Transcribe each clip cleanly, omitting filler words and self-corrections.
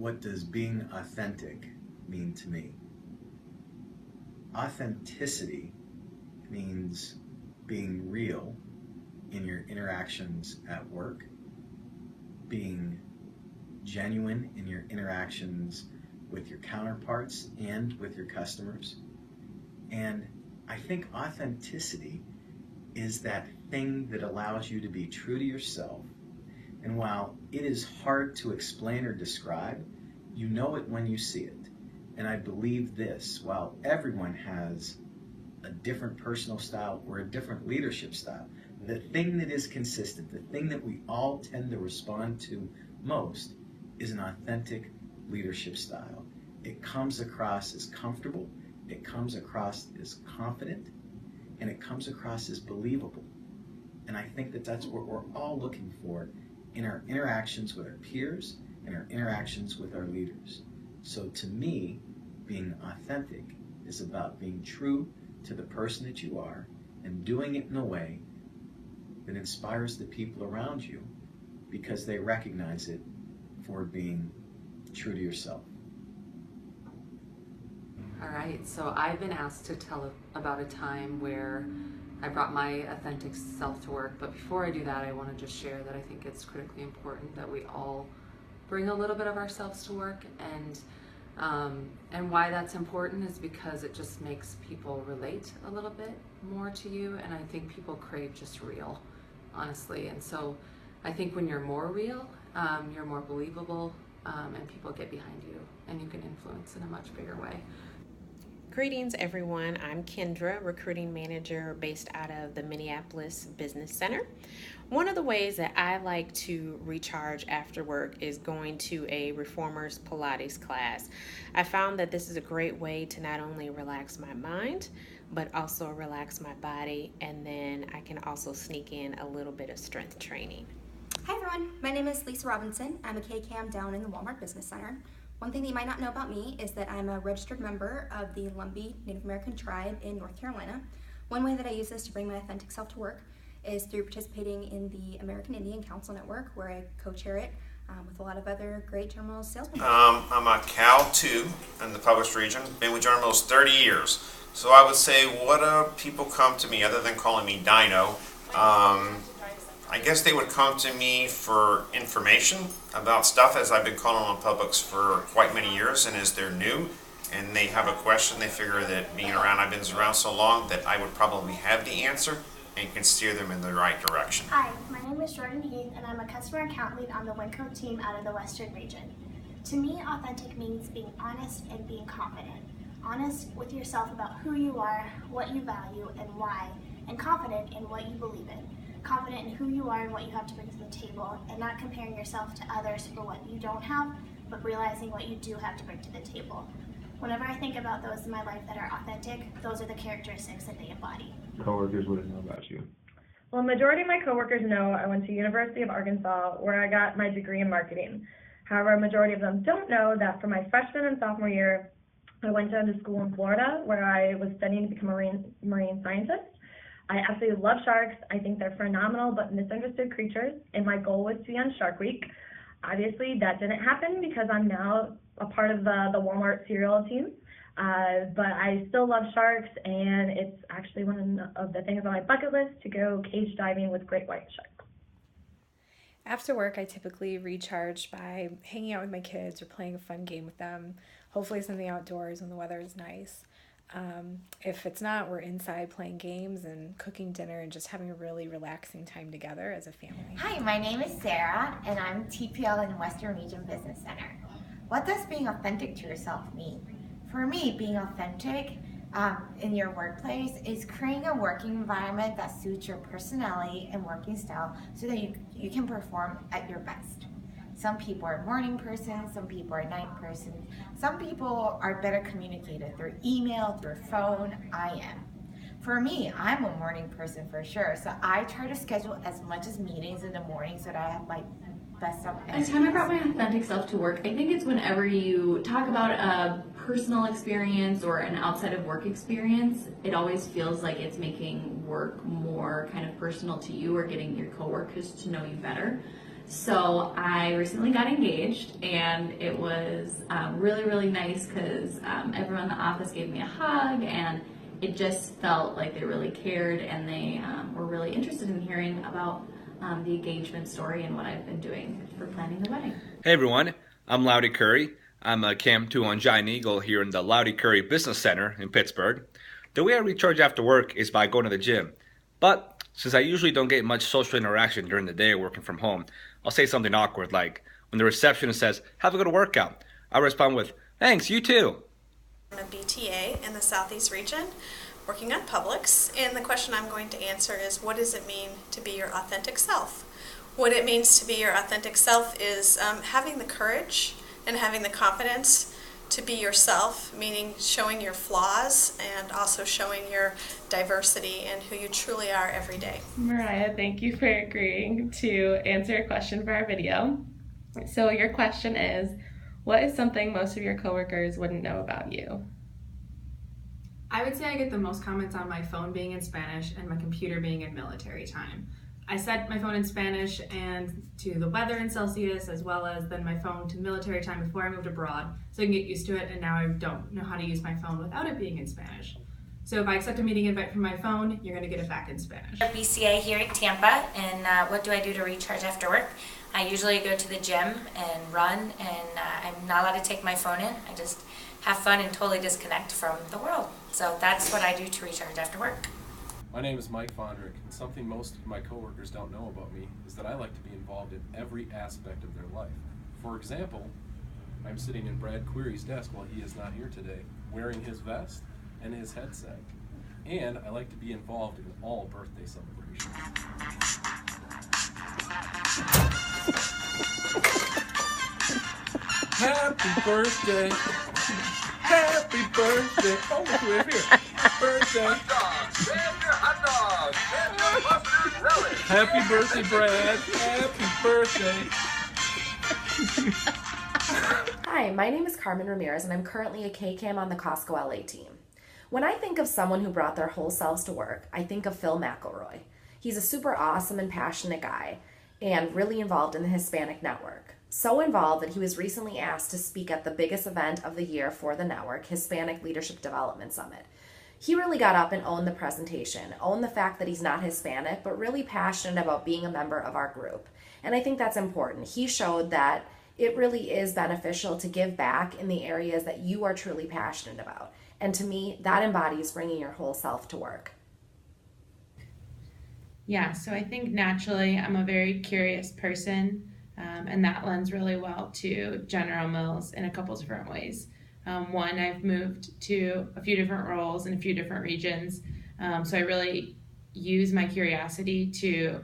what does being authentic mean to me? Authenticity means being real in your interactions at work, being genuine in your interactions with your counterparts and with your customers. And I think authenticity is that thing that allows you to be true to yourself. And while it is hard to explain or describe, you know it when you see it. And I believe this, while everyone has a different personal style or a different leadership style, the thing that is consistent, the thing that we all tend to respond to most is an authentic leadership style. It comes across as comfortable, it comes across as confident, and it comes across as believable. And I think that that's what we're all looking for in our interactions with our peers and our interactions with our leaders. So to me, being authentic is about being true to the person that you are and doing it in a way that inspires the people around you because they recognize it for being true to yourself. All right, so I've been asked to tell about a time where I brought my authentic self to work, but before I do that, I want to just share that I think it's critically important that we all bring a little bit of ourselves to work, and why that's important is because it just makes people relate a little bit more to you, and I think people crave just real, honestly. And so I think when you're more real, you're more believable, and people get behind you, and you can influence in a much bigger way. Greetings, everyone. I'm Kendra, recruiting manager based out of the Minneapolis Business Center. One of the ways that I like to recharge after work is going to a reformers Pilates class. I found that this is a great way to not only relax my mind, but also relax my body, and then I can also sneak in a little bit of strength training. Hi everyone, my name is Lisa Robinson. I'm a KCAM down in the Walmart Business Center. One thing that you might not know about me is that I'm a registered member of the Lumbee Native American tribe in North Carolina. One way that I use this to bring my authentic self to work is through participating in the American Indian Council Network, where I co-chair it with a lot of other great terminal salesmen. I'm a Cal 2 in the published region. Been with General Mills 30 years. So I would say, what do people come to me other than calling me Dino? I guess they would come to me for information about stuff, as I've been calling on Publix for quite many years, and as they're new and they have a question, they figure that being around, I've been around so long that I would probably have the answer and can steer them in the right direction. Hi, my name is Jordan Heath, and I'm a customer account lead on the Winco team out of the Western region. To me, authentic means being honest and being confident. Honest with yourself about who you are, what you value, and why, and confident in what you believe in. Confident in who you are and what you have to bring to the table, and not comparing yourself to others for what you don't have, but realizing what you do have to bring to the table. Whenever I think about those in my life that are authentic, those are the characteristics that they embody. Coworkers wouldn't know about you. Well, majority of my coworkers know I went to University of Arkansas, where I got my degree in marketing. However, a majority of them don't know that for my freshman and sophomore year, I went to school in Florida, where I was studying to become a marine scientist. I absolutely love sharks. I think they're phenomenal but misunderstood creatures, and my goal was to be on Shark Week. Obviously, that didn't happen because I'm now a part of the Walmart cereal team, but I still love sharks, and it's actually one of the things on my bucket list to go cage diving with great white sharks. After work, I typically recharge by hanging out with my kids or playing a fun game with them, hopefully something outdoors when the weather is nice. If it's not, we're inside playing games and cooking dinner and just having a really relaxing time together as a family. Hi, my name is Sarah, and I'm TPL in Western Region Business Center. What does being authentic to yourself mean? For me, being authentic in your workplace is creating a working environment that suits your personality and working style so that you can perform at your best. Some people are morning persons, some people are night persons. Some people are better communicated through email, through phone. I am. For me, I'm a morning person for sure, so I try to schedule as much as meetings in the morning so that I have my best self. The time I brought my authentic self to work, I think it's whenever you talk about a personal experience or an outside of work experience, it always feels like it's making work more kind of personal to you or getting your coworkers to know you better. So I recently got engaged, and it was really, really nice because everyone in the office gave me a hug, and it just felt like they really cared, and they were really interested in hearing about the engagement story and what I've been doing for planning the wedding. Hey everyone, I'm Loudy Curry. I'm a Cam 2 on Giant Eagle here in the Loudy Curry Business Center in Pittsburgh. The way I recharge after work is by going to the gym. But since I usually don't get much social interaction during the day working from home, I'll say something awkward like, when the receptionist says, "Have a good workout," I respond with, "Thanks, you too." I'm a BTA in the Southeast region working on Publix, and the question I'm going to answer is, what does it mean to be your authentic self? What it means to be your authentic self is having the courage and having the confidence to be yourself, meaning showing your flaws and also showing your diversity and who you truly are every day. Mariah, thank you for agreeing to answer a question for our video. So your question is, what is something most of your coworkers wouldn't know about you? I would say I get the most comments on my phone being in Spanish and my computer being in military time. I set my phone in Spanish and to the weather in Celsius, as well as then my phone to military time before I moved abroad, so I can get used to it, and now I don't know how to use my phone without it being in Spanish. So if I accept a meeting invite from my phone, you're going to get it back in Spanish. I'm a BCA here in Tampa, and what do I do to recharge after work? I usually go to the gym and run, and I'm not allowed to take my phone in. I just have fun and totally disconnect from the world. So that's what I do to recharge after work. My name is Mike Fondrick, and something most of my coworkers don't know about me is that I like to be involved in every aspect of their life. For example, I'm sitting in Brad Query's desk while he is not here today, wearing his vest and his headset. And I like to be involved in all birthday celebrations. Happy birthday! Happy birthday! Oh, look, we're here. Birthday! Happy birthday, Brad! Happy birthday! Hi, my name is Carmen Ramirez, and I'm currently a K-Cam on the Costco LA team. When I think of someone who brought their whole selves to work, I think of Phil McElroy. He's a super awesome and passionate guy, and really involved in the Hispanic network. So involved that he was recently asked to speak at the biggest event of the year for the network, Hispanic Leadership Development Summit. He really got up and owned the presentation, owned the fact that he's not Hispanic, but really passionate about being a member of our group. And I think that's important. He showed that it really is beneficial to give back in the areas that you are truly passionate about. And to me, that embodies bringing your whole self to work. Yeah, so I think naturally I'm a very curious person, and that lends really well to General Mills in a couple different ways. One, I've moved to a few different roles in a few different regions, so I really use my curiosity to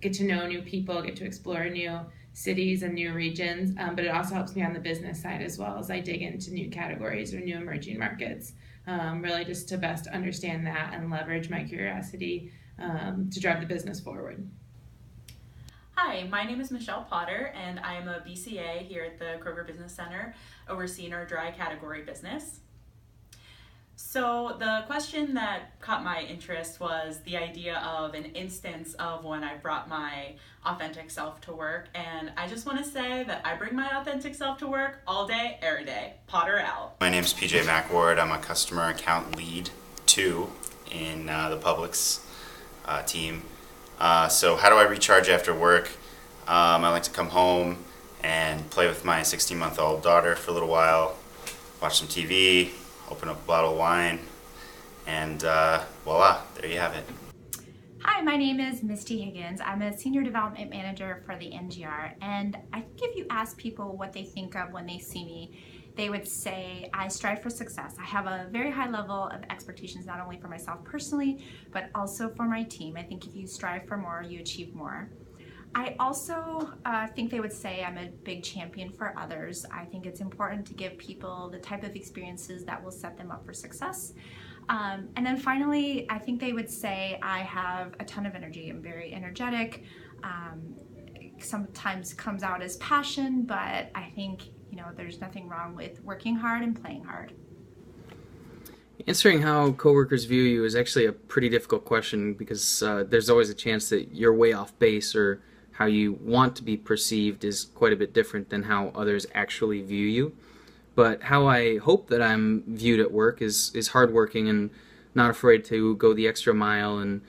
get to know new people, get to explore new cities and new regions, but it also helps me on the business side as well as I dig into new categories or new emerging markets, really just to best understand that and leverage my curiosity to drive the business forward. Hi, my name is Michelle Potter, and I am a BCA here at the Kroger Business Center, overseeing our dry category business. So the question that caught my interest was the idea of an instance of when I brought my authentic self to work, and I just want to say that I bring my authentic self to work all day, every day. Potter out. My name is PJ McWard. I'm a customer account lead 2 in the Publix team. So how do I recharge after work? I like to come home and play with my 16-month-old daughter for a little while, watch some TV, open up a bottle of wine, and voila, there you have it. Hi, my name is Misty Higgins. I'm a Senior Development Manager for the NGR, and I think if you ask people what they think of when they see me, they would say I strive for success. I have a very high level of expectations, not only for myself personally, but also for my team. I think if you strive for more, you achieve more. I also think they would say I'm a big champion for others. I think it's important to give people the type of experiences that will set them up for success. And then finally, I think they would say I have a ton of energy. I'm very energetic. Sometimes comes out as passion, but I think there's nothing wrong with working hard and playing hard. Answering how coworkers view you is actually a pretty difficult question because there's always a chance that you're way off base or how you want to be perceived is quite a bit different than how others actually view you. But how I hope that I'm viewed at work is hardworking and not afraid to go the extra mile and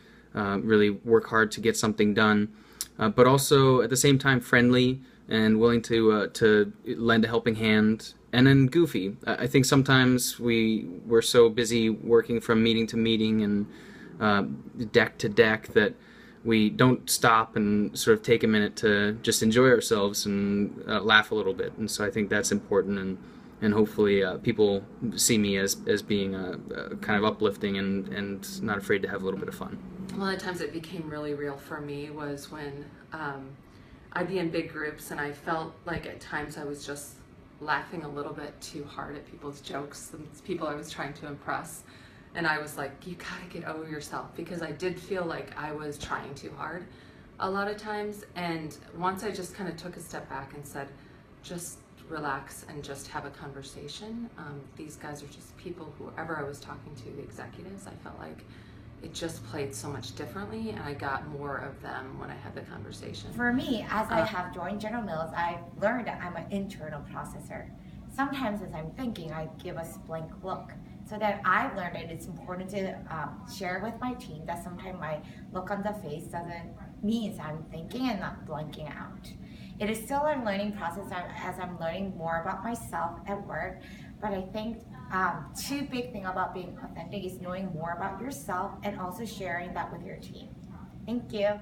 really work hard to get something done, but also at the same time friendly and willing to lend a helping hand, and then goofy. I think sometimes we're so busy working from meeting to meeting and deck to deck that we don't stop and sort of take a minute to just enjoy ourselves and laugh a little bit. And so I think that's important, and hopefully people see me as being kind of uplifting and not afraid to have a little bit of fun. One of the times it became really real for me was when I'd be in big groups and I felt like at times I was just laughing a little bit too hard at people's jokes, the people I was trying to impress. And I was like, you gotta get over yourself, because I did feel like I was trying too hard a lot of times. And once I just kind of took a step back and said, just relax and just have a conversation. These guys are just people, whoever I was talking to, the executives, I felt like it just played so much differently, and I got more of them when I had the conversation. For me, as I have joined General Mills, I've learned that I'm an internal processor. Sometimes as I'm thinking, I give a blank look. So that I've learned that it's important to share with my team that sometimes my look on the face doesn't mean I'm thinking and not blanking out. It is still a learning process as I'm learning more about myself at work, but I think two big things about being authentic is knowing more about yourself and also sharing that with your team. Thank you.